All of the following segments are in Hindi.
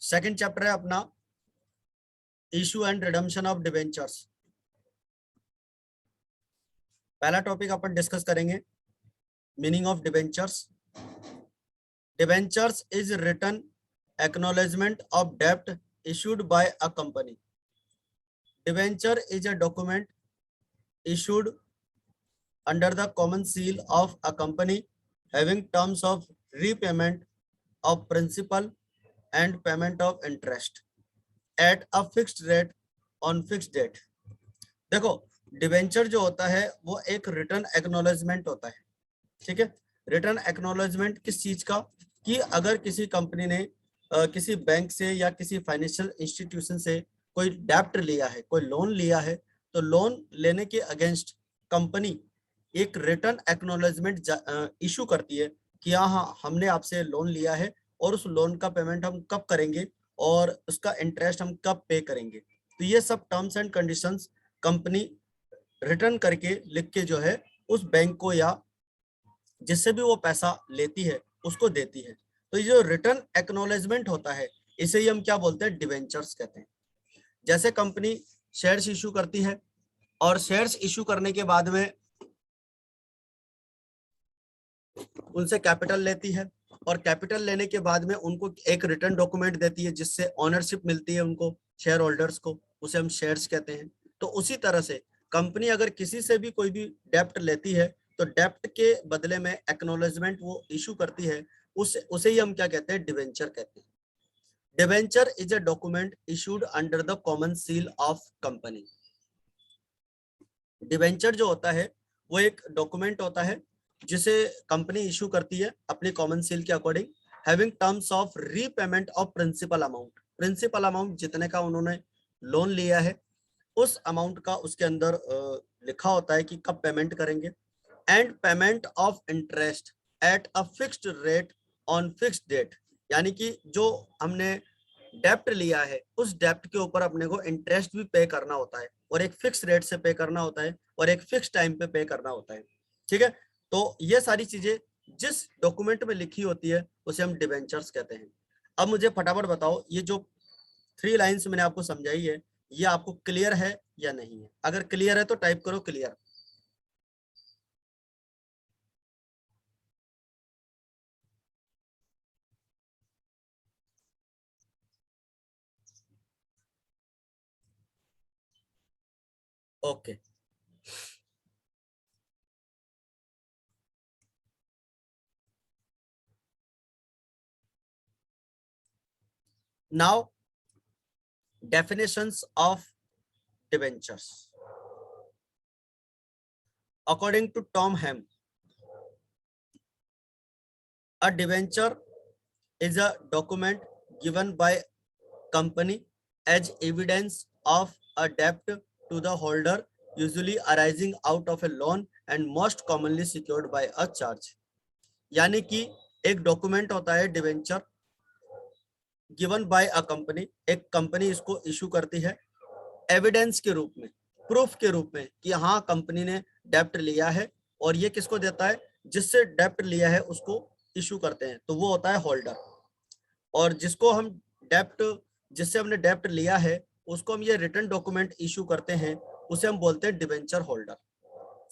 सेकंड चैप्टर है अपना issue and redemption of debentures. पहला टॉपिक अपन डिस्कस करेंगे meaning of debentures. Debentures is written acknowledgement of डेब्ट issued by a company. Debenture is a document issued under the common seal of a company having terms of repayment of principal and payment of interest at a fixed rate on fixed date. देखो डिवेंचर जो होता है वो एक रिटर्न एक्नॉलेजमेंट होता है, ठीक है। रिटर्न एक्नॉलेजमेंट किस चीज का, कि अगर किसी कंपनी ने किसी बैंक से या किसी फाइनेंशियल इंस्टीट्यूशन से कोई डेब्ट लिया है, कोई लोन लिया है, तो लोन लेने के अगेंस्ट कंपनी एक रिटर्न एक्नॉलेजमेंट इशू करती है कि हाँ हमने आपसे लोन लिया है और उस लोन का पेमेंट हम कब करेंगे और उसका इंटरेस्ट हम कब पे करेंगे। तो ये सब terms and conditions company return करके लिख के जो है उस बैंक को या जिससे भी वो पैसा लेती है उसको देती है। तो ये जो रिटर्न एक्नॉलेजमेंट होता है इसे ही हम क्या बोलते हैं, डिवेंचर्स कहते हैं। जैसे कंपनी शेयर्स इशू करती है और शेयर्स इशू करने के बाद में उनसे कैपिटल लेती है और कैपिटल लेने के बाद में उनको एक रिटर्न डॉक्यूमेंट देती है जिससे ओनरशिप मिलती है उनको, शेयर होल्डर्स को, उसे हम शेयर्स कहते हैं। तो उसी तरह से कंपनी अगर किसी से भी कोई भी डेप्ट लेती है तो डेप्ट के बदले में एक्नॉलेजमेंट वो इशू करती है, उसे ही हम क्या कहते हैं, डिवेंचर कहते हैं। Debenture is a document issued under the common seal of company. Debenture जो होता है वो एक डॉक्यूमेंट होता है जिसे कंपनी इशू करती है अपनी कॉमन सील के according, having terms of repayment of principal amount. Principal amount जितने का उन्होंने लोन लिया है उस अमाउंट का उसके अंदर लिखा होता है कि कब पेमेंट करेंगे, and payment of interest at a fixed rate on fixed date. यानी कि जो हमने डेप्ट लिया है उस डेप्ट के ऊपर अपने को इंटरेस्ट भी पे करना होता है और एक फिक्स रेट से पे करना होता है और एक फिक्स टाइम पे करना होता है, ठीक है। तो ये सारी चीजें जिस डॉक्यूमेंट में लिखी होती है उसे हम डिवेंचर्स कहते हैं। अब मुझे फटाफट बताओ ये जो 3 लाइन्स मैंने आपको समझाई है ये आपको क्लियर है या नहीं है। अगर क्लियर है तो टाइप करो clear. Okay, now definitions of debentures according to Tom Ham. A debenture is a document given by company as evidence of a debt to the holder, usually arising out of a loan and most commonly secured by a charge. यानी कि एक डॉक्यूमेंट होता है debenture given by a company, एक कंपनी इसको इशू करती है एविडेंस के रूप में, प्रूफ के रूप में कि हाँ कंपनी ने डेप्ट लिया है, और ये किसको देता है, जिससे डेप्ट लिया है उसको इशू करते हैं, तो वो होता है होल्डर। और जिसको हम डेप्ट, जिससे हमने डेप्ट लिया है उसको हम ये रिटर्न डॉक्यूमेंट इशू करते हैं उसे हम बोलते हैं डिवेंचर होल्डर,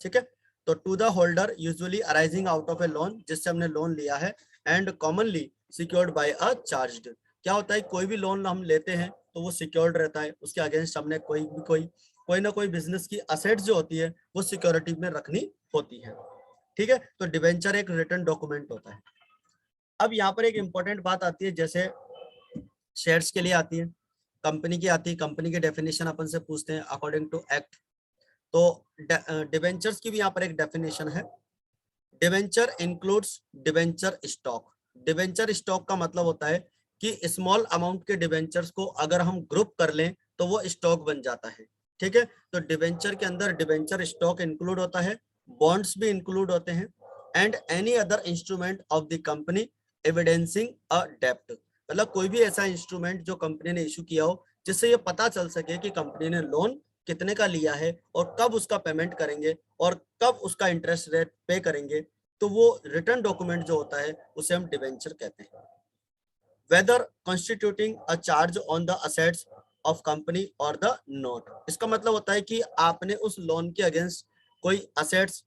ठीक है। तो to the holder usually arising out of a loan, जिससे हमने लोन लिया है, and commonly secured by a charged. क्या होता है, कोई भी लोन हम लेते हैं तो वो सिक्योर्ड रहता है, उसके अगेंस्ट हमने कोई ना कोई बिजनेस की असेट्स जो होती है वो सिक्योरिटी में रखनी होती है, ठीक है। तो डिवेंचर एक रिटर्न डॉक्यूमेंट होता है। अब यहाँ पर एक इंपॉर्टेंट बात आती है, जैसे शेयर्स के लिए आती है, कंपनी की आती है, कंपनी की डेफिनेशन अपन से पूछते हैं अकॉर्डिंग टू एक्ट। तो डिवेंचर्स की भी यहाँ पर एक डेफिनेशन है। Debenture includes debenture stock. Debenture stock का मतलब होता है कि स्मॉल अमाउंट के डिवेंचर्स को अगर हम ग्रुप कर लें तो वो स्टॉक बन जाता है, ठीक है। तो डिवेंचर के अंदर डिवेंचर स्टॉक इंक्लूड होता है, बॉन्ड्स भी इंक्लूड होते हैं, and any other instrument of the company evidencing a डेप्ट। मतलब कोई भी ऐसा इंस्ट्रूमेंट जो कंपनी ने इशू किया हो जिससे ये पता चल सके कि कंपनी ने लोन कितने का लिया है और कब उसका पेमेंट करेंगे और कब उसका इंटरेस्ट रेट पे करेंगे, तो वो रिटर्न डॉक्यूमेंट जो होता है उसे हम डिवेंचर कहते हैं। whether constituting a charge on the assets of company or the not। इसका मतलब होता है कि आपने उस लोन के अगेंस्ट कोई असेट्स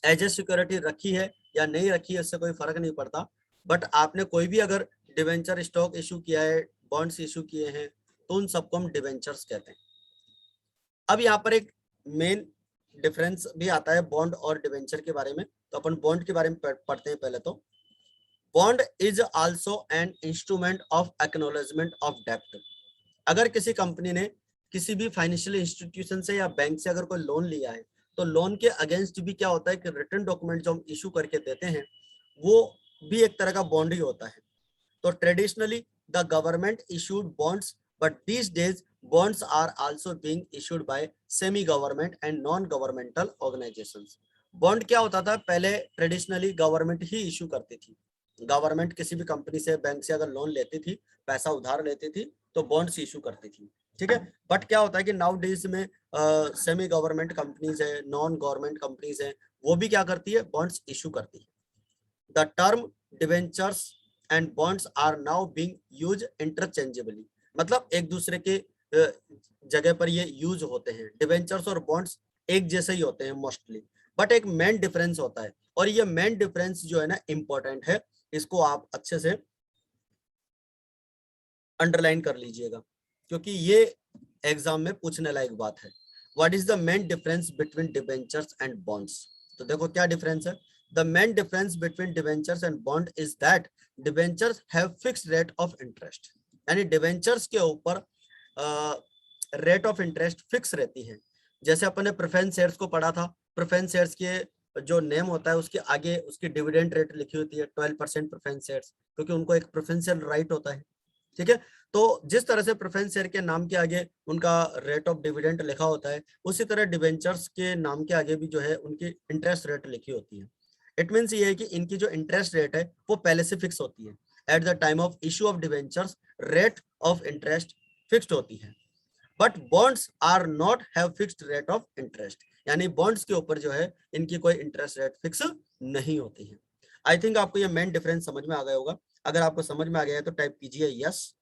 एज ए सिक्योरिटी रखी है या नहीं रखी है, इससे कोई फर्क नहीं पड़ता, बट आपने कोई भी अगर डिवेंचर स्टॉक इशू किया है, बॉन्ड्स इशू किए हैं, तो उन सबको हम डिवेंचर्स कहते हैं। अब यहाँ पर एक मेन डिफरेंस भी आता है बॉन्ड और डिवेंचर के बारे में। तो अपन बॉन्ड के बारे में पढ़ते हैं पहले। तो bond is also an instrument of acknowledgement of डेप्ट। अगर किसी कंपनी ने किसी भी फाइनेंशियल इंस्टीट्यूशन से या बैंक से अगर कोई लोन लिया है, तो लोन के अगेंस्ट भी क्या होता है कि रिटर्न डॉक्यूमेंट जो हम इशू करके देते हैं वो भी एक तरह का बॉन्ड ही होता है। तो traditionally the government issued bonds, but these days bonds are also being issued by semi government and non governmental organizations। Bond क्या होता था पहले, ट्रेडिशनली गवर्नमेंट ही इशू करती थी। गवर्नमेंट किसी भी कंपनी से, बैंक से अगर लोन लेती थी, पैसा उधार लेती थी, तो बॉन्ड्स इशू करती थी, ठीक है। बट क्या होता है कि नाउ डेज में सेमी गवर्नमेंट कंपनीज है, नॉन गवर्नमेंट कंपनीज है, वो भी क्या करती है, बॉन्ड्स इशू करती है। The term debentures and bonds are now being used interchangeably, मतलब एक दूसरे के जगह पर ये यूज होते हैं। डिवेंचर्स और बॉन्ड्स एक जैसे ही होते हैं मोस्टली, बट एक मेन डिफरेंस होता है, और ये मेन डिफरेंस जो है ना इंपॉर्टेंट है, इसको आप अच्छे से अंडरलाइन कर लीजिएगा, क्योंकि ये एग्जाम में पूछने लायक बात है। What is the main difference between debentures and bonds? तो देखो क्या डिफरेंस है। The main difference between debentures and bond is that debentures have fixed rate of interest, यानी डिवेंचर्स के ऊपर रेट ऑफ इंटरेस्ट फिक्स रहती है। जैसे अपन ने प्रेफरेंस शेयर्स को पढ़ा था, प्रेफरेंस शेयर्स के जो नेम होता है उसके आगे उसकी डिविडेंड रेट लिखी होती है 12% प्रेफरेंस शेयर्स, क्योंकि उनको एक प्रेफरेंशियल राइट होता है, ठीक है। तो जिस तरह से प्रेफरेंस शेयर के नाम के आगे उनका रेट ऑफ डिविडेंड लिखा होता है, उसी तरह डिवेंचर्स के नाम के आगे भी जो है उनकी इंटरेस्ट रेट लिखी होती है। इट मीन्स ये है कि इनकी जो इंटरेस्ट रेट है वो पहले से फिक्स होती है। At the time of issue of debentures rate of interest fixed होती है, but bonds are not have fixed rate of interest, यानी बॉन्ड्स के ऊपर जो है इनकी कोई इंटरेस्ट रेट फिक्स नहीं होती है। आई थिंक आपको ये मेन डिफरेंस समझ में आ गया होगा। अगर आपको समझ में आ गया है तो टाइप कीजिए यस।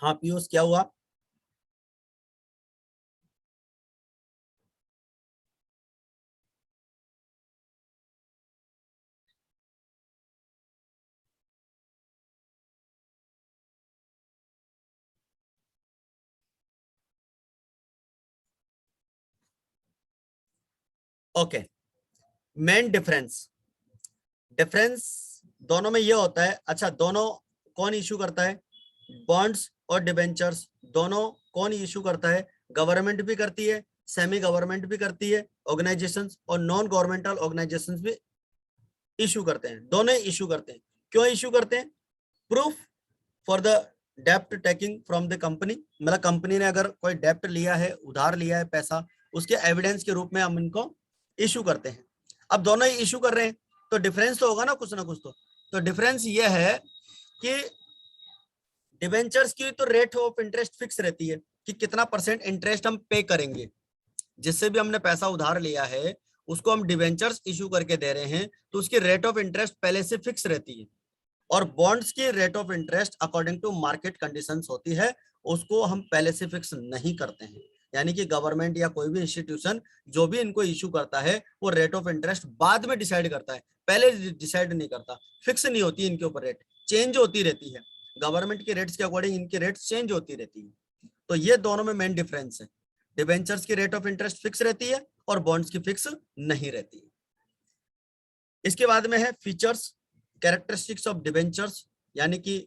हाँ पीयूष क्या हुआ? ओके, मेन डिफरेंस, डिफरेंस दोनों में ये होता है। अच्छा, दोनों कौन इशू करता है? बॉन्ड्स और डिबेंचर्स दोनों कौन इशू करता है? गवर्नमेंट भी करती है, सेमी गवर्नमेंट भी करती है, ऑर्गेनाइजेशंस और नॉन गवर्नमेंटल ऑर्गेनाइजेशंस भी इशू करते हैं, दोनों इशू करते हैं। क्यों इशू करते हैं? प्रूफ फॉर द डेप्ट टेकिंग फ्रॉम द कंपनी, मतलब कंपनी ने अगर कोई डेप्ट लिया है, उधार लिया है पैसा, उसके एविडेंस के रूप में हम इनको इशू करते हैं। अब दोनों ही इशू कर रहे हैं तो डिफरेंस तो होगा ना कुछ ना कुछ। तो डिफरेंस ये है कि डिवेंचर्स की तो रेट ऑफ इंटरेस्ट फिक्स रहती है कि कितना परसेंट इंटरेस्ट हम पे करेंगे। जिससे भी हमने पैसा उधार लिया है उसको हम डिवेंचर्स इशू करके दे रहे हैं, तो उसकी रेट ऑफ इंटरेस्ट पहले से फिक्स रहती है। और बॉन्ड्स की rate of interest according to market conditions होती है, उसको हम पहले से फिक्स नहीं करते हैं। यानी कि गवर्नमेंट या कोई भी इंस्टीट्यूशन जो भी इनको इशू करता है वो रेट ऑफ इंटरेस्ट बाद में डिसाइड करता है, पहले डिसाइड नहीं करता। फिक्स नहीं होती इनके ऊपर रेट, चेंज होती रहती है। गवर्नमेंट के रेट्स के अकॉर्डिंग इनकी रेट चेंज होती रहती है। तो ये दोनों में मेन डिफरेंस है। डिवेंचर्स की रेट ऑफ इंटरेस्ट फिक्स रहती है और बॉन्ड्स की फिक्स नहीं रहती है। इसके बाद में है फीचर्स, कैरेक्टरिस्टिक्स ऑफ डिवेंचर्स, यानी कि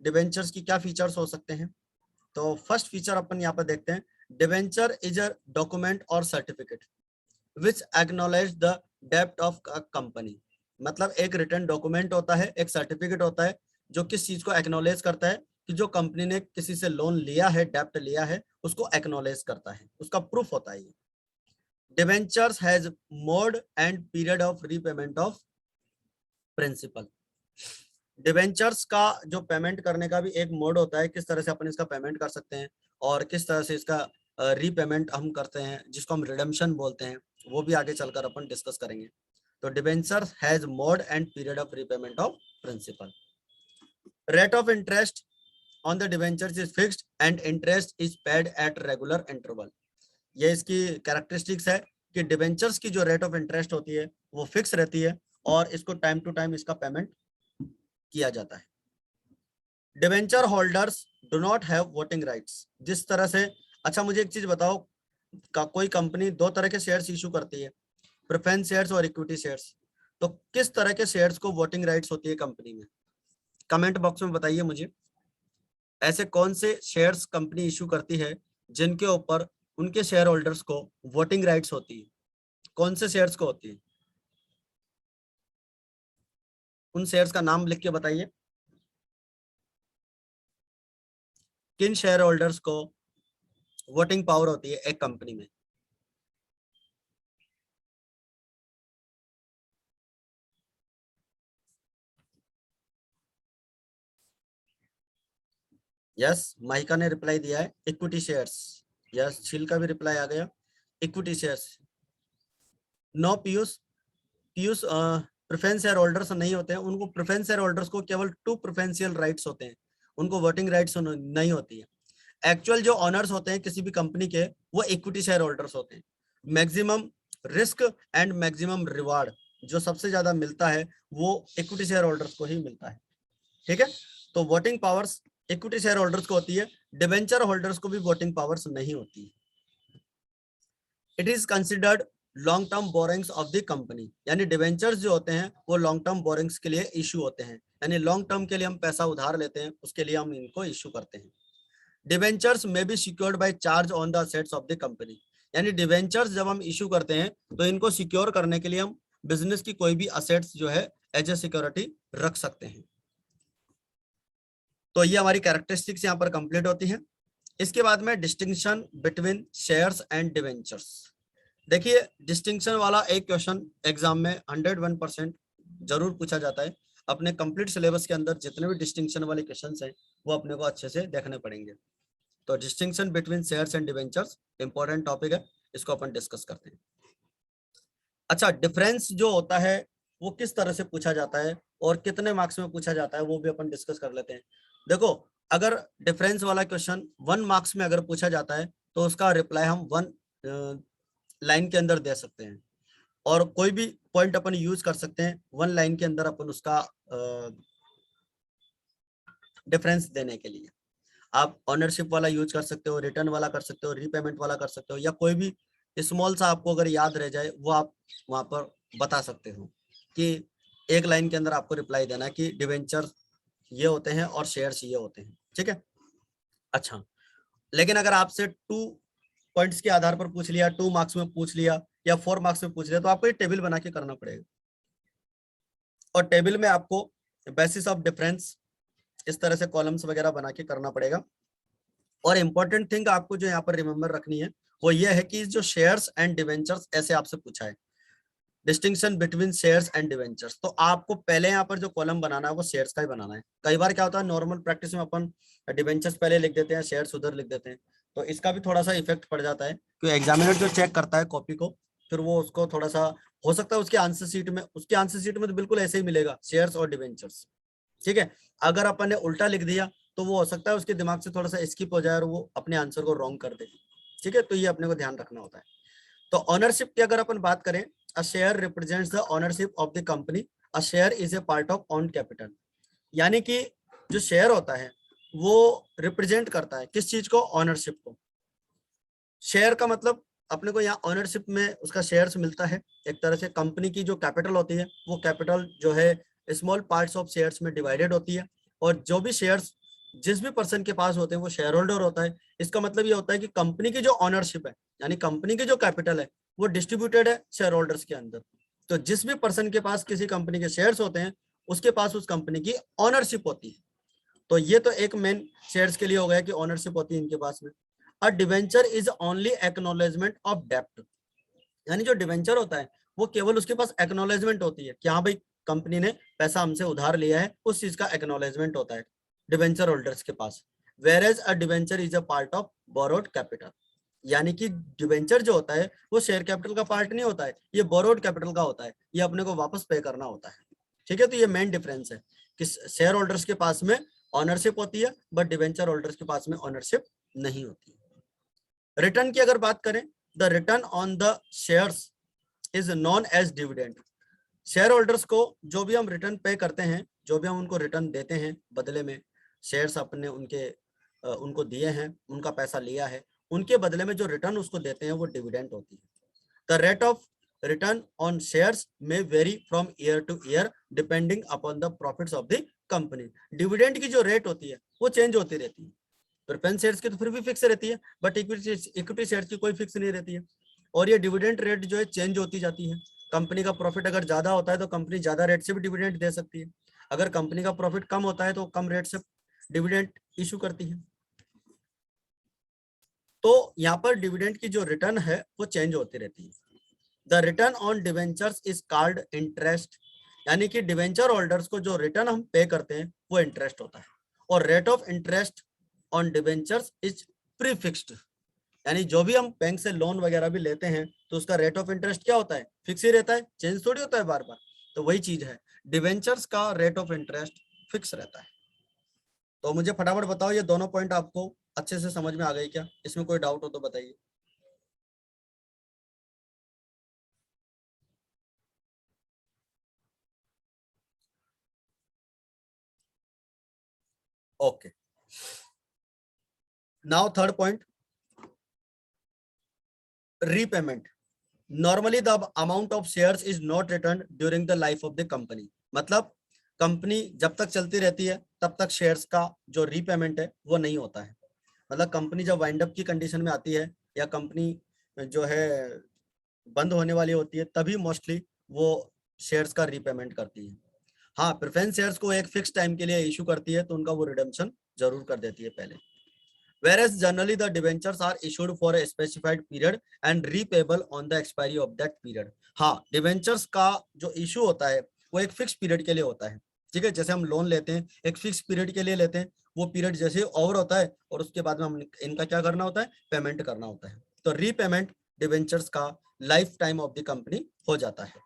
डिवेंचर्स की क्या फीचर्स हो सकते हैं। तो फर्स्ट फीचर अपन यहाँ पर देखते हैं, डिवेंचर इज अ डॉक्यूमेंट और सर्टिफिकेट विच एक्नॉलेज द डेप्ट ऑफ कंपनी। मतलब एक रिटर्न डॉक्यूमेंट होता है, एक सर्टिफिकेट होता है जो किस चीज को एक्नॉलेज करता है कि जो कंपनी ने किसी से लोन लिया है, डेप्ट लिया है, उसको एक्नॉलेज करता है, उसका प्रूफ होता है। Debentures has mode and period of repayment of principal. Debentures का जो पेमेंट करने का भी एक मोड होता है, किस तरह से अपन इसका पेमेंट कर सकते हैं और किस तरह से इसका रीपेमेंट हम करते हैं, जिसको हम रिडेम्पशन बोलते हैं, वो भी आगे चलकर अपन डिस्कस करेंगे। तो debenture has mode and period of repayment of principal. Rate of interest on the debentures is fixed and interest is paid at regular interval. ये इसकी कैरेक्टरिस्टिक्स है कि डिवेंचर्स की जो रेट ऑफ इंटरेस्ट होती है वो फिक्स रहती है और इसको टाइम टू टाइम इसका पेमेंट किया जाता है। Debenture holders do not have voting rights. जिस तरह से, अच्छा मुझे एक चीज बताओ, कोई कंपनी दो तरह के शेयर्स इशू करती है, प्रेफरेंस शेयर्स और इक्विटी शेयर्स, तो किस तरह के शेयर्स को वोटिंग राइट्स होती है कंपनी में? कमेंट बॉक्स में बताइए मुझे, ऐसे कौन से शेयर्स कंपनी इशू करती है जिनके ऊपर उनके शेयर होल्डर्स को वोटिंग राइट्स होती है? कौन से शेयर्स को होती है? उन शेयर्स का नाम लिख के बताइए, किन शेयर होल्डर्स को वोटिंग पावर होती है एक कंपनी में? यस, माहिका ने रिप्लाई दिया है इक्विटी शेयर्स। यस, शील का भी रिप्लाई आ गया equity shares. No Piyush, Piyush preference share holders नहीं होते हैं, उनको प्रेफरेंस शेयर होल्डर्स को केवल 2 प्रेफरेंशियल राइट्स होते हैं, उनको वोटिंग राइट्स नहीं होती है। एक्चुअल जो ऑनर्स होते हैं किसी भी कंपनी के, वो इक्विटी शेयर होल्डर्स होते हैं। Maximum risk and maximum reward जो सबसे ज्यादा मिलता है वो इक्विटी शेयर होल्डर्स को ही मिलता है। ठीक है, तो voting powers equity share holders को होती है, डिवेंचर होल्डर्स को भी वोटिंग पावर्स नहीं होती है। It is considered long term borrowings of the company, यानी डिवेंचर्स जो होते हैं वो लॉन्ग टर्म बोरिंग्स के लिए इशू होते हैं, यानी लॉन्ग टर्म के लिए हम पैसा उधार लेते हैं, उसके लिए हम इनको इशू करते हैं। डिवेंचर्स में B secured by charge on the assets of the company, यानी डिवेंचर्स जब हम इशू करते हैं तो इनको सिक्योर करने के लिए हम बिजनेस की कोई भी असेट्स जो है एज ए सिक्योरिटी रख सकते हैं। तो ये हमारी कैरेक्टरिस्टिक्स यहाँ पर कंप्लीट होती है। इसके बाद में distinction between shares and debentures. देखिए, डिस्टिंक्शन वाला एक क्वेश्चन एग्जाम में 101% जरूर पूछा जाता है। अपने कंप्लीट सिलेबस के अंदर जितने भी डिस्टिंक्शन वाले क्वेश्चंस हैं वो अपने को अच्छे से देखने पड़ेंगे। तो distinction between shares and debentures important topic है, इसको अपन डिस्कस करते हैं। अच्छा, डिफरेंस जो होता है वो किस तरह से पूछा जाता है और कितने मार्क्स में पूछा जाता है वो भी अपन डिस्कस कर लेते हैं। देखो, अगर डिफरेंस वाला क्वेश्चन 1 मार्क्स में अगर पूछा जाता है तो उसका रिप्लाई हम 1 लाइन के अंदर दे सकते हैं, और कोई भी पॉइंट अपन यूज कर सकते हैं 1 लाइन के अंदर अपन उसका डिफरेंस देने के लिए। आप ऑनरशिप वाला यूज कर सकते हो, रिटर्न वाला कर सकते हो, रीपेमेंट वाला कर सकते हो, या कोई भी स्मॉल सा आपको अगर याद रह जाए वो आप वहां पर बता सकते हो कि एक लाइन के अंदर आपको रिप्लाई देना है कि डिवेंचर ये होते हैं और शेयर्स ये होते हैं। ठीक है, अच्छा, लेकिन अगर आपसे 2 पॉइंट्स के आधार पर पूछ लिया, 2 मार्क्स में पूछ लिया या 4 मार्क्स में पूछ लिया, तो आपको ये टेबल बना के करना पड़ेगा, और टेबल में आपको बेसिस ऑफ डिफरेंस इस तरह से कॉलम्स वगैरह बना के करना पड़ेगा। और इंपॉर्टेंट थिंग आपको जो यहाँ पर रिमेंबर रखनी है वो ये है कि जो शेयर्स एंड डिवेंचर्स ऐसे आपसे पूछा है, distinction between shares and debentures, तो आपको पहले यहाँ पर जो कॉलम बनाना है वो शेयर्स का ही बनाना है। कई बार क्या होता है, नॉर्मल प्रैक्टिस में अपन डिवेंचर्स पहले लिख देते हैं, शेयर्स उधर लिख देते हैं, तो इसका भी थोड़ा सा इफेक्ट पड़ जाता है क्योंकि एग्जामिनर जो चेक करता है कॉपी को, फिर वो उसको थोड़ा सा, हो सकता है उसके आंसर शीट में तो बिल्कुल ऐसे ही मिलेगा शेयर्स और डिवेंचर्स। ठीक है, अगर अपन ने उल्टा लिख दिया तो वो हो सकता है उसके दिमाग से थोड़ा सा स्किप हो जाए और वो अपने आंसर को रॉन्ग कर दे। ठीक है, तो ये अपने को ध्यान रखना होता है। तो ऑनरशिप की अगर अपन बात करें, a share represents the ownership of the company, a share is a part of own capital, यानी कि जो शेयर होता है वो रिप्रेजेंट करता है किस चीज को, ऑनरशिप को। शेयर का मतलब अपने को यहाँ ऑनरशिप में उसका शेयर्स मिलता है। एक तरह से कंपनी की जो कैपिटल होती है वो कैपिटल जो है स्मॉल पार्ट्स ऑफ शेयर्स में डिवाइडेड होती है, और जो भी शेयर्स जिस भी पर्सन के पास होते हैं वो शेयर होल्डर होता है। इसका मतलब ये होता है कि कंपनी की जो ऑनरशिप है, यानी कंपनी की जो कैपिटल है, वो डिस्ट्रीब्यूटेड है शेयर होल्डर्स के अंदर। तो जिस भी पर्सन के पास किसी कंपनी के शेयर्स होते हैं उसके पास उस कंपनी की ऑनरशिप होती है। तो ये तो एक मेन शेयर्स के लिए हो गया कि ऑनरशिप होती है इनके पास में। A debenture is only acknowledgement of डेप्ट, यानी जो डिवेंचर होता है वो केवल उसके पास एक्नॉलेजमेंट होती है कि हाँ भाई कंपनी ने पैसा हमसे उधार लिया है, उस चीज का एक्नॉलेजमेंट होता है डिवेंचर होल्डर्स के पास। Whereas a debenture is a part of borrowed capital, यानी कि डिवेंचर जो होता है वो शेयर कैपिटल का पार्ट नहीं होता है, ये बोरोड कैपिटल का होता है, ये अपने को वापस पे करना होता है। ठीक है, तो ये मेन डिफरेंस है कि शेयर होल्डर्स के पास में ऑनरशिप होती है बट डिवेंचर होल्डर्स के पास में ऑनरशिप नहीं होती है। रिटर्न की अगर बात करें, the return on the shares is known as dividend. Share holders को जो भी हम रिटर्न पे करते हैं, जो भी हम उनको रिटर्न देते हैं बदले में, शेयर्स अपने उनको दिए हैं, उनका पैसा लिया है, उनके बदले में जो रिटर्न उसको देते हैं वो डिविडेंड होती है। The rate of return on shares में vary from year to year depending upon the profits of the company. Dividend की जो रेट होती है वो चेंज होती रहती है। प्रेफरेंस शेयर्स की तो फिर भी फिक्स रहती है, बट इक्विटी शेयर्स की कोई फिक्स नहीं रहती है। और ये डिविडेंड रेट जो है चेंज होती जाती है। कंपनी का प्रॉफिट अगर ज्यादा होता है तो कंपनी ज्यादा रेट से भी डिविडेंड दे सकती है, अगर कंपनी का प्रॉफिट कम होता है तो कम रेट से डिविडेंड इशू करती है। तो यहाँ पर डिविडेंड की जो रिटर्न है वो चेंज होती रहती है। The return on debentures is called interest, यानी कि डिवेंचर होल्डर्स को जो रिटर्न हम पे करते हैं वो इंटरेस्ट होता है। और rate of interest on debentures is prefixed, यानी जो भी हम बैंक से लोन वगैरह भी लेते हैं तो उसका रेट ऑफ इंटरेस्ट क्या होता है, फिक्स ही रहता है, चेंज थोड़ी होता है बार बार। तो वही चीज है, डिवेंचर्स का रेट ऑफ इंटरेस्ट फिक्स रहता है। तो मुझे फटाफट बताओ ये दोनों पॉइंट आपको अच्छे से समझ में आ गई क्या, इसमें कोई डाउट हो तो बताइए। Okay, now third point, repayment. Normally the amount of shares is not return during the life of the company. मतलब कंपनी जब तक चलती रहती है तब तक शेयर्स का जो रीपेमेंट है वो नहीं होता है। मतलब कंपनी जब वाइंड अप की कंडीशन में आती है या कंपनी जो है बंद होने वाली होती है तभी मोस्टली वो शेयर्स का रीपेमेंट करती है। हाँ, प्रेफरेंस शेयर्स को एक फिक्स टाइम के लिए इशू करती है तो उनका वो रिडेम्पशन जरूर कर देती है पहले। Whereas generally the debentures are issued for a specified period and repayable on the expiry of that period। हाँ, डिवेंचर्स का जो इशू होता है वो एक फिक्स पीरियड के लिए होता है। ठीक है, जैसे हम लोन लेते हैं एक फिक्स पीरियड के लिए लेते हैं, वो पीरियड जैसे ओवर होता है और उसके बाद में हम इनका क्या करना होता है, पेमेंट करना होता है। तो रीपेमेंट डिवेंचर्स का life time of the company हो जाता है।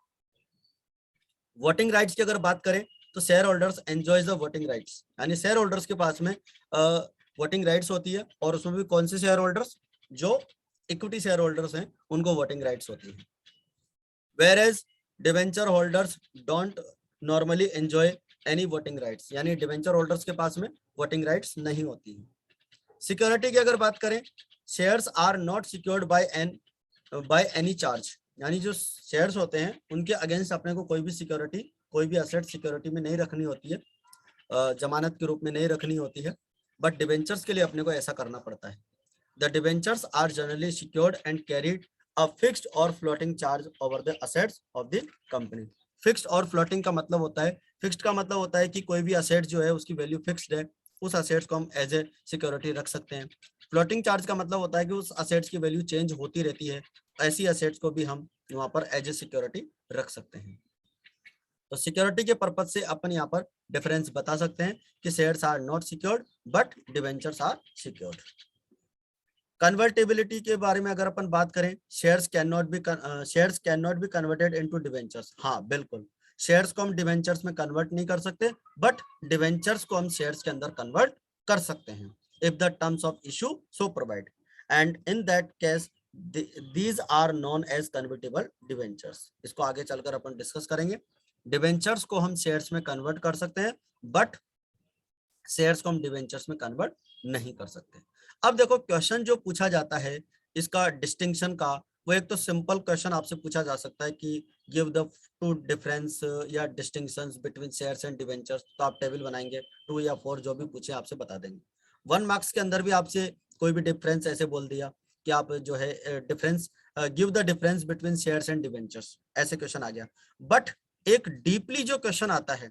वोटिंग राइट्स की अगर बात करें तो share holders enjoys the voting rights, यानी शेयर होल्डर्स के पास में वोटिंग राइट्स होती है। और उसमें भी कौन से शेयर होल्डर्स, जो इक्विटी शेयर होल्डर्स हैं उनको वोटिंग राइट्स होती है। Whereas debenture holders don't normally enjoy any voting rights, यानी डिवेंचर होल्डर्स के पास में वोटिंग राइट्स नहीं होती है। सिक्योरिटी की अगर बात करें, shares are not secured by any charge, यानी जो शेयर्स होते हैं उनके अगेंस्ट अपने को कोई भी सिक्योरिटी, कोई भी असेट सिक्योरिटी में नहीं रखनी होती है, जमानत के रूप में नहीं रखनी होती है। बट डिवेंचर्स के लिए अपने को ऐसा करना पड़ता है। The debentures are generally secured and carried a fixed और floating charge over the assets of the company. Fixed और फ्लोटिंग का मतलब होता है, फिक्स्ड का मतलब होता है कि कोई भी असेट जो है उसकी वैल्यू फिक्स्ड है, उस असेट्स को हम एज ए सिक्योरिटी रख सकते हैं। फ्लोटिंग चार्ज का मतलब होता है कि उस असेट्स की वैल्यू चेंज होती रहती है, ऐसी असेट्स को भी हम वहां पर एज ए सिक्योरिटी रख सकते हैं। तो सिक्योरिटी के पर्पज से अपन यहाँ पर डिफरेंस बता सकते हैं कि shares are not secured but debentures are secured. Convertibility के बारे में अगर अपन बात करें, shares can not be converted into debentures. हाँ बिल्कुल, शेयर्स को हम डिवेंचर्स में कन्वर्ट नहीं कर सकते, बट डिवेंचर्स को हम शेयर्स के अंदर कन्वर्ट कर सकते हैं if the terms of issue so provide, and in that case these are known as convertible debentures. इसको आगे चलकर अपन डिस्कस करेंगे। डिवेंचर्स को हम शेयर्स में कन्वर्ट कर सकते हैं बट शेयर्स को हम डिवेंचर्स में कन्वर्ट नहीं कर सकते। अब देखो क्वेश्चन जो पूछा जाता है इसका डिस्टिंक्शन का, वो एक तो सिंपल क्वेश्चन आपसे पूछा जा सकता है कि गिव द टू डिफरेंस या distinctions between shares and debentures. तो आप टेबल बनाएंगे, 2 या 4 जो भी पूछे आपसे बता देंगे। 1 मार्क्स के अंदर भी आपसे कोई भी डिफरेंस ऐसे बोल दिया कि आप जो है difference give the difference between shares and debentures, ऐसे क्वेश्चन आ गया। बट एक डीपली जो क्वेश्चन आता है,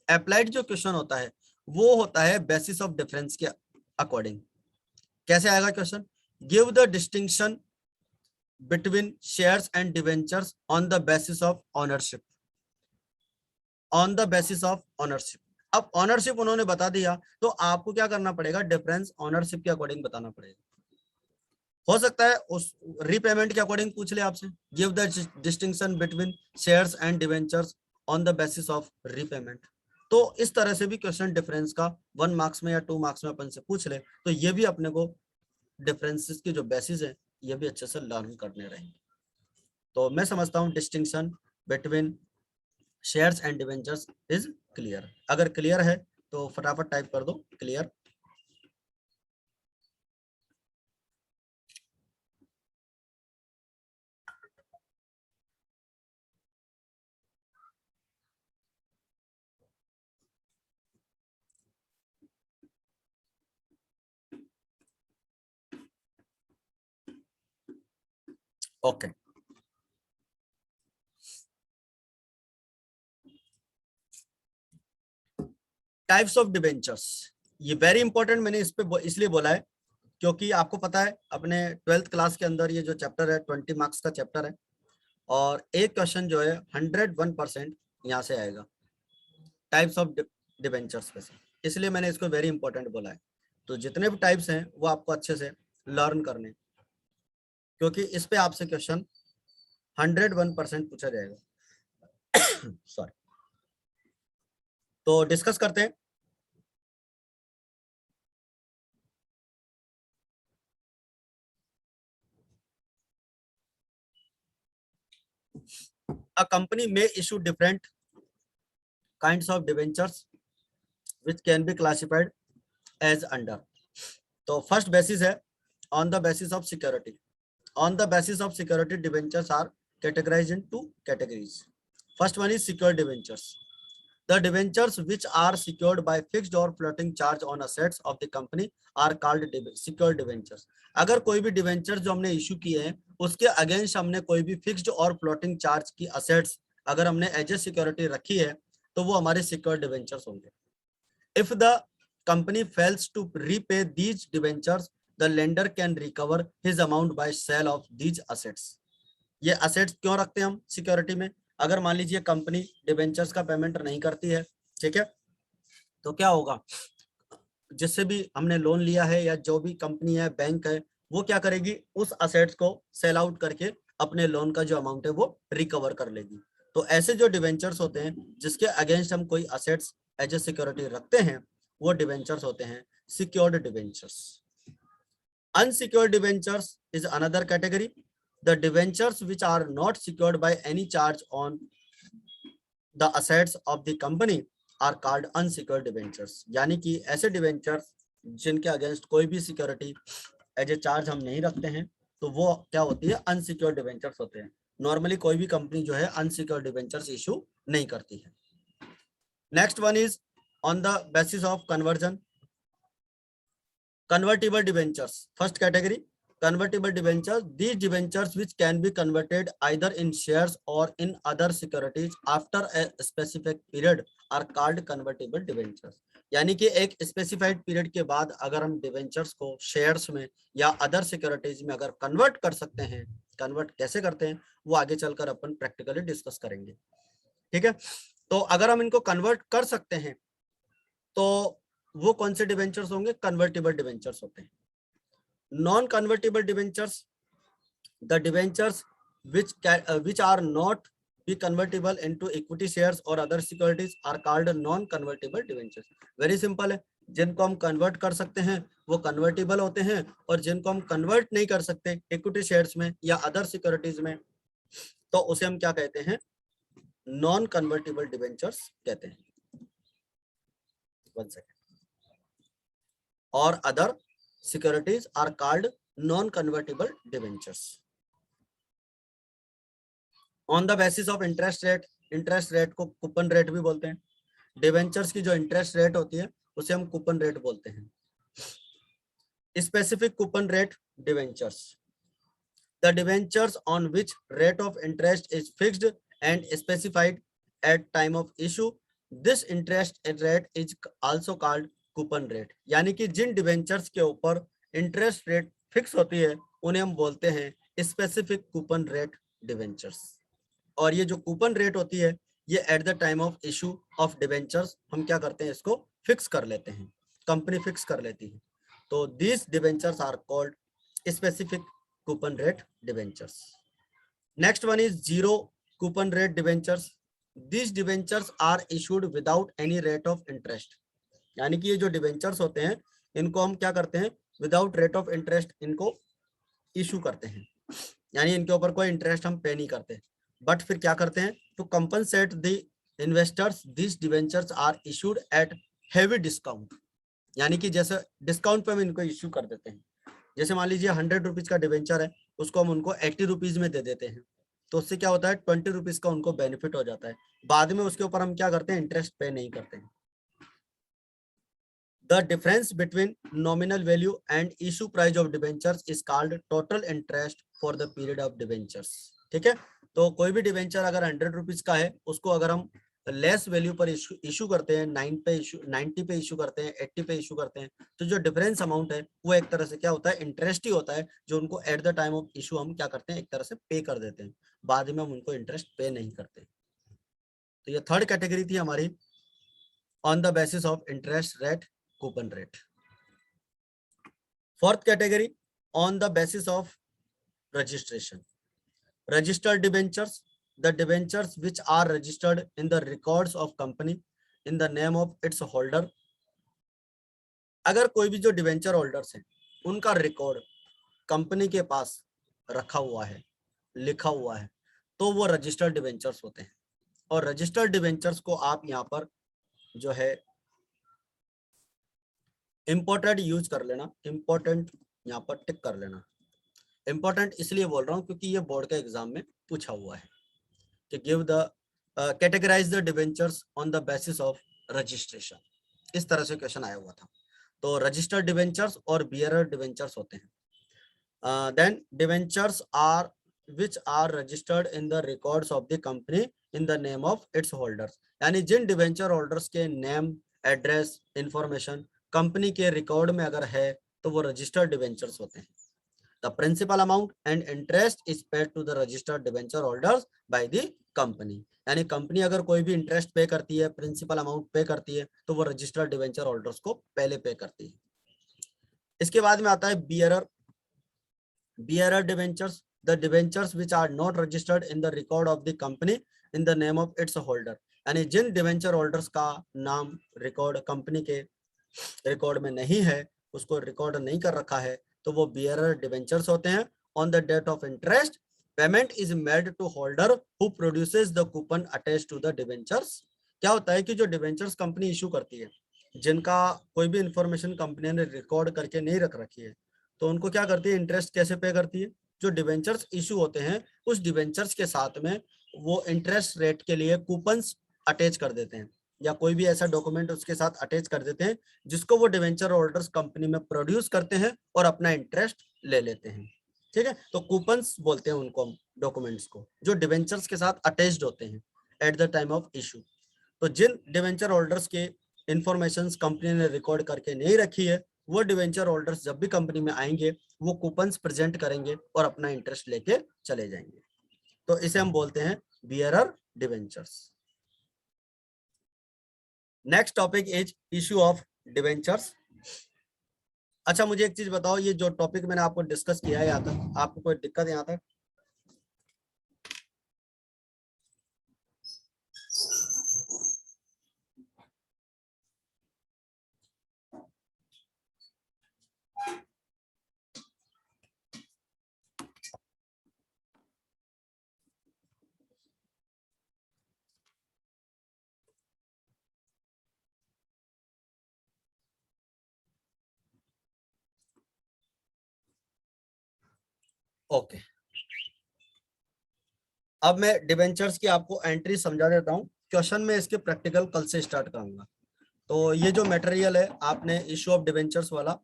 अप्लाइड जो क्वेश्चन होता है, वो होता है बेसिस ऑफ डिफरेंस के अकॉर्डिंग। कैसे आएगा question, give the distinction between shares and debentures on the basis of ownership. On the basis of ownership. अब ऑनरशिप उन्होंने बता दिया तो आपको क्या करना पड़ेगा, डिफरेंस ऑनरशिप के अकॉर्डिंग बताना पड़ेगा। हो सकता है उस रीपेमेंट के अकॉर्डिंग पूछ ले आपसे, give the distinction between shares and debentures on the basis of repayment. तो इस तरह से भी क्वेश्चन डिफरेंस का 1 मार्क्स में या 2 मार्क्स में अपन से पूछ ले, तो ये भी अपने को डिफरेंसेस की जो बेसिस है ये भी अच्छे से लर्न करने रहेंगे। तो मैं समझता हूँ distinction between shares and debentures is clear. अगर क्लियर है तो फटाफट टाइप कर दो clear. Okay types of debentures, ये वेरी इंपॉर्टेंट, मैंने इस पे इसलिए बोला है क्योंकि आपको पता है अपने 12th क्लास के अंदर ये जो चैप्टर है 20 मार्क्स का चैप्टर है, और एक क्वेश्चन जो है 101% यहाँ से आएगा टाइप्स ऑफ डिवेंचर्स पे से, इसलिए मैंने इसको वेरी इंपॉर्टेंट बोला है। तो जितने भी टाइप्स हैं वो आपको अच्छे से लर्न करने, क्योंकि इस पे आपसे क्वेश्चन 101% पूछा जाएगा। सॉरी, तो डिस्कस करते हैं। A company may issue different kinds of debentures which can be classified as under। तो फर्स्ट बेसिस है on the basis of security. On the basis of security debentures are categorized in 2 categories. First one is secured debentures. The debentures which are secured by fixed or floating charge on assets of the company are called secured debentures. अगर कोई भी डिवेंचर जो हमने इशू किए हैं उसके अगेंस्ट हमने कोई भी फिक्स्ड और फ्लोटिंग चार्ज की असेट्स अगर हमने एज ए सिक्योरिटी रखी है तो वो हमारे सिक्योर्ड डिवेंचर्स होंगे। If the company fails to repay these debentures, the lender can recover his amount by sale of these assets. ये असेट्स क्यों रखते हैं हम सिक्योरिटी में, अगर मान लीजिए कंपनी डिबेंचर्स का पेमेंट नहीं करती है, ठीक है, तो क्या होगा, जिससे भी हमने लोन लिया है या जो भी कंपनी है बैंक है वो क्या करेगी, उस असेट्स को सेल आउट करके अपने लोन का जो अमाउंट है वो रिकवर कर लेगी। तो ऐसे जो डिबेंचर्स होते हैं जिसके अगेंस्ट हम कोई असेट्स एज ए सिक्योरिटी रखते हैं वो डिबेंचर्स होते हैं secured debentures. Unsecured debentures is another category. The debentures which are not secured by any charge on the assets of the company are called unsecured debentures। यानी कि ऐसे डिवेंचर्स जिनके अगेंस्ट कोई भी सिक्योरिटी एज ए चार्ज हम नहीं रखते हैं तो वो क्या होती है, अनसिक्योर्ड डिवेंचर्स होते हैं। नॉर्मली कोई भी कंपनी जो है अनसिक्योर्ड डिवेंचर्स इशू नहीं करती है। Next one is on the basis of conversion, convertible debentures, first category convertible debentures, these debentures which can be converted either in shares or in other securities after a specific period are called convertible debentures। यानी कि एक स्पेसिफाइड पीरियड के बाद अगर हम डिवेंचर्स को शेयर्स में या अदर सिक्योरिटीज में अगर कन्वर्ट कर सकते हैं, कन्वर्ट कैसे करते हैं वो आगे चलकर अपन प्रैक्टिकली डिस्कस करेंगे, ठीक है। तो अगर हम इनको कन्वर्ट कर सकते हैं तो वो कौन से डिवेंचर्स होंगे, कन्वर्टिबल डिवेंचर्स होते हैं। Non convertible debentures, the debentures which are not be convertible into equity shares or other securities are called non convertible debentures। Very simple है, जिनको हम कन्वर्ट कर सकते हैं वो कन्वर्टिबल होते हैं और जिनको हम कन्वर्ट नहीं कर सकते इक्विटी शेयर्स में या अदर सिक्योरिटीज में तो उसे हम क्या कहते हैं, नॉन कन्वर्टिबल डिवेंचर्स कहते हैं। वन सेकेंड, और other securities are called non-convertible debentures on the basis of interest rate। Interest rate को कूपन रेट भी बोलते हैं। डिवेंचर्स की जो इंटरेस्ट रेट होती है उसे हम कूपन रेट बोलते हैं। Specific coupon rate debentures, the debentures on which rate of interest is fixed and specified at time of issue, this interest rate is also called coupon rate. यानी कि जिन डिवेंचर्स के ऊपर इंटरेस्ट रेट फिक्स होती है उन्हें हम बोलते हैं स्पेसिफिक कूपन रेट डिवेंचर्स। और ये जो कूपन रेट होती है ये eight the time of issue of debentures हम क्या करते हैं, इसको फिक्स कर लेते हैं, कंपनी फिक्स कर लेती है। तो these debentures are called specific coupon rate debentures. Next one is zero coupon rate debentures. These debentures are issued without any rate of interest. यानी कि ये जो डिवेंचर्स होते हैं इनको हम क्या करते हैं, विदाउट रेट ऑफ इंटरेस्ट इनको इशू करते हैं, यानी इनके ऊपर कोई इंटरेस्ट हम पे नहीं करते। बट फिर क्या करते हैं, to compensate the investors this debentures are issued at heavy discount. यानी कि जैसे डिस्काउंट पे हम इनको इशू कर देते हैं। जैसे मान लीजिए 100 रुपीज का डिवेंचर है, उसको हम उनको 80 रुपीज में दे देते हैं, तो उससे क्या होता है 20 रुपीज का उनको बेनिफिट हो जाता है। बाद में उसके ऊपर हम क्या करते हैं, इंटरेस्ट पे नहीं करते हैं। The difference between nominal value and issue price of debentures is called total interest for the period of debentures। ठीक है, तो कोई भी डिवेंचर अगर 100 रुपीज का है, उसको अगर हम लेस वैल्यू पर इशू करते हैं, 90 पे इशू करते हैं, 80 पे इशू करते हैं, तो जो डिफरेंस अमाउंट है वो एक तरह से क्या होता है, इंटरेस्ट ही होता है, जो उनको eight the time of issue हम क्या करते हैं, एक तरह से पे कर देते हैं, बाद में हम उनको इंटरेस्ट पे नहीं करते। तो ये थर्ड कैटेगरी थी हमारी, on the basis of interest rate coupon rate. Fourth category, on the basis of registration. Registered debentures, the debentures which are registered in the records of company in the name of its holder। अगर कोई भी जो डिवेंचर होल्डर्स हैं उनका रिकॉर्ड कंपनी के पास रखा हुआ है, लिखा हुआ है, तो वो रजिस्टर्ड डिवेंचर्स होते हैं। और रजिस्टर्ड डिवेंचर्स को आप यहाँ पर जो है इंपॉर्टेंट यूज कर लेना, इंपॉर्टेंट यहाँ पर टिक कर लेना। इंपॉर्टेंट इसलिए बोल रहा हूँ क्योंकि ये बोर्ड के एग्जाम में पूछा हुआ है कि give the categorise the debentures on the basis of registration, इस तरह से क्वेश्चन आया हुआ था। तो रजिस्टर्ड डिवेंचर्स और बियरर डिवेंचर्स होते हैं। Then debentures are which are registered in the records of the company in the name of its holders. यानी जिन डिवेंचर होल्डर्स के नेम, एड्रेस, इंफॉर्मेशन कंपनी के रिकॉर्ड में अगर है तो वो रजिस्टर्ड डिवेंचर्स होते हैं। The principal amount and interest is paid to the registered debenture holders by the company। यानी कंपनी अगर कोई भी इंटरेस्ट पे करती है, प्रिंसिपल अमाउंट पे करती है, तो वो रजिस्टर्ड डिवेंचर होल्डर्स को पहले पे करती है। इसके बाद में आता है bearer. Bearer debentures, the debentures which are not registered in the record of the company in the name of its holder. यानी जिन डिवेंचर होल्डर्स का नाम रिकॉर्ड कंपनी के रिकॉर्ड में नहीं है, उसको रिकॉर्ड नहीं कर रखा है, तो वो बियरर डिवेंचर्स होते हैं। On the date of interest payment is made to holder who produces the coupon attached to the debentures. क्या होता है कि जो डिवेंचर्स कंपनी इशू करती है, जिनका कोई भी इंफॉर्मेशन कंपनी ने रिकॉर्ड करके नहीं रख रखी है, तो उनको क्या करती है, इंटरेस्ट कैसे पे करती है, जो डिवेंचर्स इशू होते हैं उस डिवेंचर्स के साथ में वो इंटरेस्ट रेट के लिए कूपन्स अटैच कर देते हैं, या कोई भी ऐसा डॉक्यूमेंट उसके साथ अटैच कर देते हैं जिसको वो डिवेंचर होल्डर्स कंपनी में प्रोड्यूस करते हैं और अपना इंटरेस्ट ले लेते हैं। ठीक है, तो कूपन्स बोलते हैं उनको, डॉक्यूमेंट्स को, जो डिवेंचर्स के साथ अटैच्ड होते हैं eight the time of issue. तो जिन डिवेंचर होल्डर्स के इंफॉर्मेशन कंपनी ने रिकॉर्ड करके नहीं रखी है, वो डिवेंचर होल्डर्स जब भी कंपनी में आएंगे वो कूपन्स प्रेजेंट करेंगे और अपना इंटरेस्ट लेके चले जाएंगे। तो इसे हम बोलते हैं bearer debentures. Next topic is issue of debentures. अच्छा, मुझे एक चीज बताओ, ये जो टॉपिक मैंने आपको डिस्कस किया है यहाँ तक, आपको कोई दिक्कत यहाँ तक? ओके, अब मैं डिवेंचर्स की आपको एंट्री समझा देता हूँ। क्वेश्चन में इसके प्रैक्टिकल कल से स्टार्ट करूंगा। तो ये जो मटेरियल है आपने इशू ऑफ डिवेंचर्स वाला,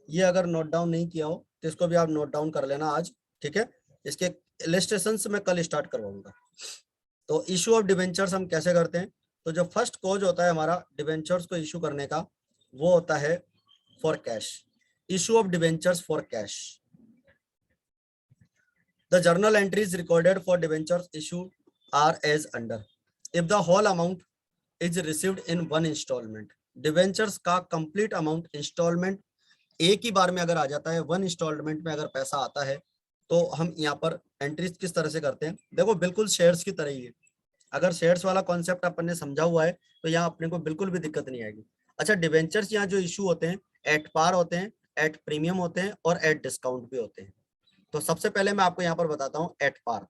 ये अगर नोट डाउन नहीं किया हो तो इसको भी आप नोट डाउन कर लेना आज। ठीक है, इसके इलस्ट्रेशन मैं कल स्टार्ट करवाऊंगा। तो इशू ऑफ डिवेंचर्स हम कैसे करते हैं, तो जो फर्स्ट कॉज होता है हमारा डिवेंचर्स को इशू करने का, वो होता है for cash, issue of debentures for cash. The journal entries recorded for debentures issued are as under। If the whole amount is received in one instalment, debentures का कंप्लीट अमाउंट इंस्टॉलमेंट एक ही बार में अगर आ जाता है, वन इंस्टॉलमेंट में अगर पैसा आता है, तो हम यहाँ पर एंट्रीज किस तरह से करते हैं, देखो बिल्कुल शेयर्स की तरह ही है। अगर शेयर्स वाला कॉन्सेप्ट अपन ने समझा हुआ है तो यहाँ अपने को बिल्कुल भी दिक्कत नहीं आएगी। अच्छा, डिवेंचर्स यहाँ जो इशू होते हैं एट पार होते हैं, एट प्रीमियम होते हैं और एट डिस्काउंट भी होते हैं। तो सबसे पहले मैं आपको यहाँ पर बताता हूँ एट पार।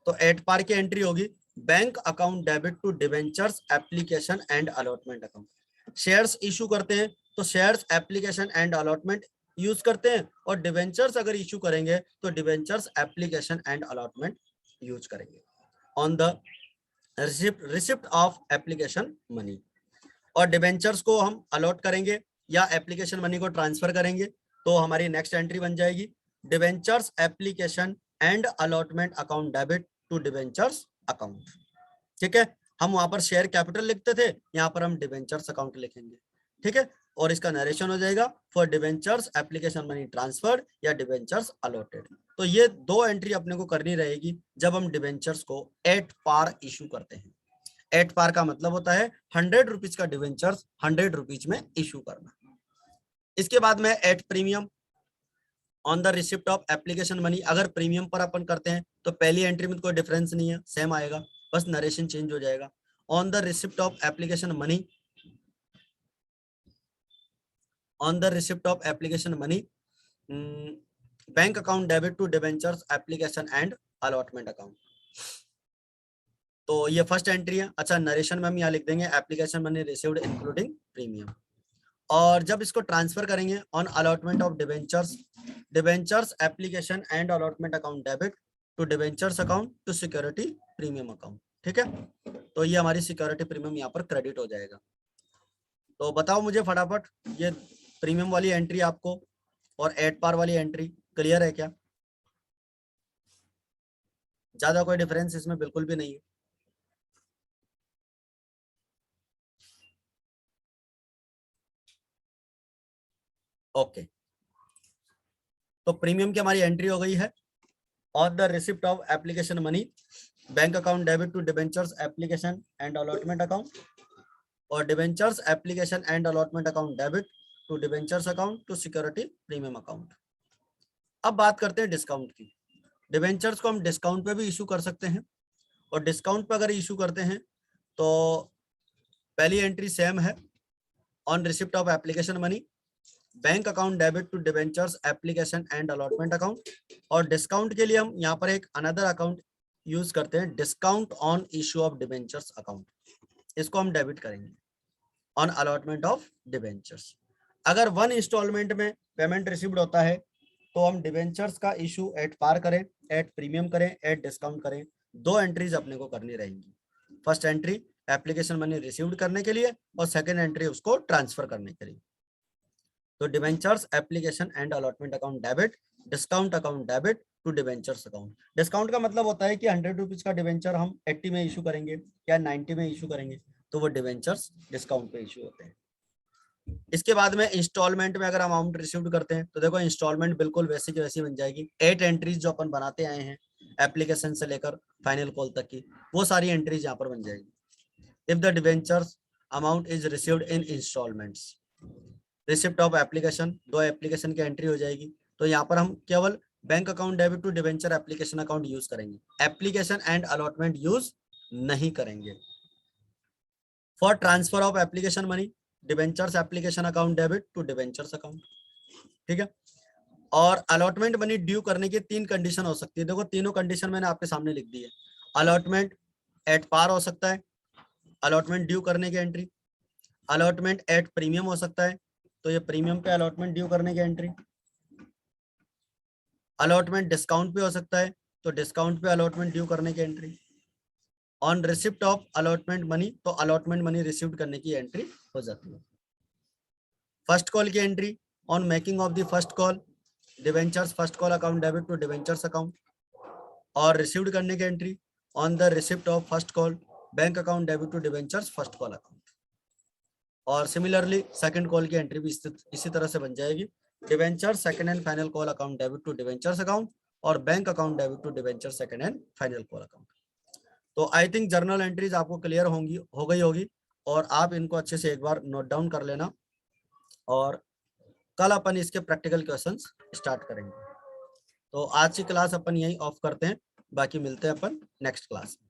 तो एट पार की एंट्री होगी bank account debit to debentures application and allotment account. Shares issue करते हैं तो shares application and allotment use करते हैं, और डिवेंचर्स अगर इशू करेंगे तो debentures application and allotment use करेंगे on the receipt of application money. और डिवेंचर्स को हम अलॉट करेंगे या एप्लीकेशन मनी को ट्रांसफर करेंगे, तो हमारी नेक्स्ट एंट्री बन जाएगी debentures application and allotment account debit to debentures account. ठीक है, हम वहां पर शेयर कैपिटल लिखते थे, यहाँ पर हम डिवेंचर्स अकाउंट लिखेंगे। ठीक है, और इसका नरेशन हो जाएगा for debentures application money transferred या डिवेंचर्स अलॉटेड। तो ये दो एंट्री अपने को करनी रहेगी जब हम डिवेंचर्स को एट पार इशू करते हैं। एट पार का मतलब होता है 100 रुपीज का डिवेंचर्स 100 रुपीज में इशू करना। इसके बाद में at premium on the receipt of application money. अगर प्रीमियम पर अपन करते हैं तो पहली एंट्री में कोई डिफरेंस नहीं है, सेम आएगा, बस नरेशन चेंज हो जाएगा। On the receipt of application money, on the receipt of application money bank account debit to debentures application and allotment account. तो ये फर्स्ट एंट्री है। अच्छा, नरेशन में हम यहाँ लिख देंगे application money received including premium. और जब इसको ट्रांसफर करेंगे on allotment of debentures, debentures application and allotment account debit to debentures account to security premium account. ठीक है, तो ये हमारी सिक्योरिटी प्रीमियम यहाँ पर क्रेडिट हो जाएगा। तो बताओ मुझे फटाफट, ये प्रीमियम वाली एंट्री आपको और एट पार वाली एंट्री क्लियर है क्या? ज्यादा कोई डिफरेंस इसमें बिल्कुल भी नहीं है। ओके, तो प्रीमियम की हमारी एंट्री हो गई है on the receipt of application money bank account debit to debentures application and allotment account, और debentures application and allotment account debit to debentures account to security premium account. अब बात करते हैं डिस्काउंट की। डिवेंचर्स को हम डिस्काउंट पे भी इशू कर सकते हैं, और डिस्काउंट पे अगर इशू करते हैं तो पहली एंट्री सेम है on receipt of application money bank account debit to debentures application and allotment account, और डिस्काउंट के लिए हम यहाँ पर एक अनदर अकाउंट यूज करते हैं discount on issue of debentures account. इसको हम डेबिट करेंगे ऑन अलॉटमेंट ऑफ डिवेंचर्स। अगर वन इंस्टॉलमेंट में पेमेंट रिसीव्ड होता है तो हम डिवेंचर्स का इशू एट पार करें, एट प्रीमियम करें, एट डिस्काउंट करें, दो एंट्रीज अपने को करनी रहेंगी। First entry application money received करने के लिए और सेकेंड एंट्री उसको ट्रांसफर करने के लिए। तो debentures application and allotment account debit, discount account debit to debentures account. Discount का मतलब होता है कि 100 रुपीज का डिवेंचर हम 80 में इशू करेंगे या 90 में इशू करेंगे, तो वो डिवेंचर्स डिस्काउंट पे इशू होते हैं। इसके बाद में इंस्टॉलमेंट में अगर अमाउंट रिसीव्ड करते हैं तो देखो इंस्टॉलमेंट बिल्कुल वैसी की वैसी बन जाएगी। 8 एंट्रीज जो अपन बनाते आए हैं एप्लीकेशन से लेकर फाइनल कॉल तक की, वो सारी एंट्रीज यहाँ पर बन जाएगी। If the debentures amount is received in instalments, receipt of application, दो एप्लीकेशन की एंट्री हो जाएगी। तो यहाँ पर हम केवल bank account debit to debenture application account use करेंगे, एप्लीकेशन एंड अलॉटमेंट यूज नहीं करेंगे। For transfer of application money debentures application account debit to debentures account. ठीक है, और अलॉटमेंट मनी ड्यू करने की 3 कंडीशन हो सकती है। देखो तीनों कंडीशन मैंने आपके सामने लिख दी है। अलॉटमेंट एट पार हो सकता है, अलॉटमेंट ड्यू करने की एंट्री। अलॉटमेंट एट प्रीमियम हो सकता है, तो ये प्रीमियम पे अलॉटमेंट ड्यू करने की एंट्री। अलॉटमेंट डिस्काउंट पे हो सकता है, तो डिस्काउंट पे अलॉटमेंट ड्यू करने की entry. On receipt of allotment money, तो अलॉटमेंट मनी रिसीव्ड करने की एंट्री हो जाती है। फर्स्ट कॉल की entry on making of the first call debentures first call account debit to debentures account, और रिसीव्ड करने की entry on the receipt of first call bank account debit to debentures first call account. और सिमिलरली सेकंड कॉल की एंट्री भी इसी तरह से बन जाएगी, debenture second and final call account debit to debentures account और bank account debit to debenture second and final call account. तो आई थिंक जर्नल एंट्रीज आपको क्लियर हो गई होगी, और आप इनको अच्छे से एक बार नोट डाउन कर लेना, और कल अपन इसके प्रैक्टिकल क्वेश्चंस स्टार्ट करेंगे। तो आज की क्लास अपन यहीं ऑफ करते हैं, बाकी मिलते हैं अपन नेक्स्ट क्लास में।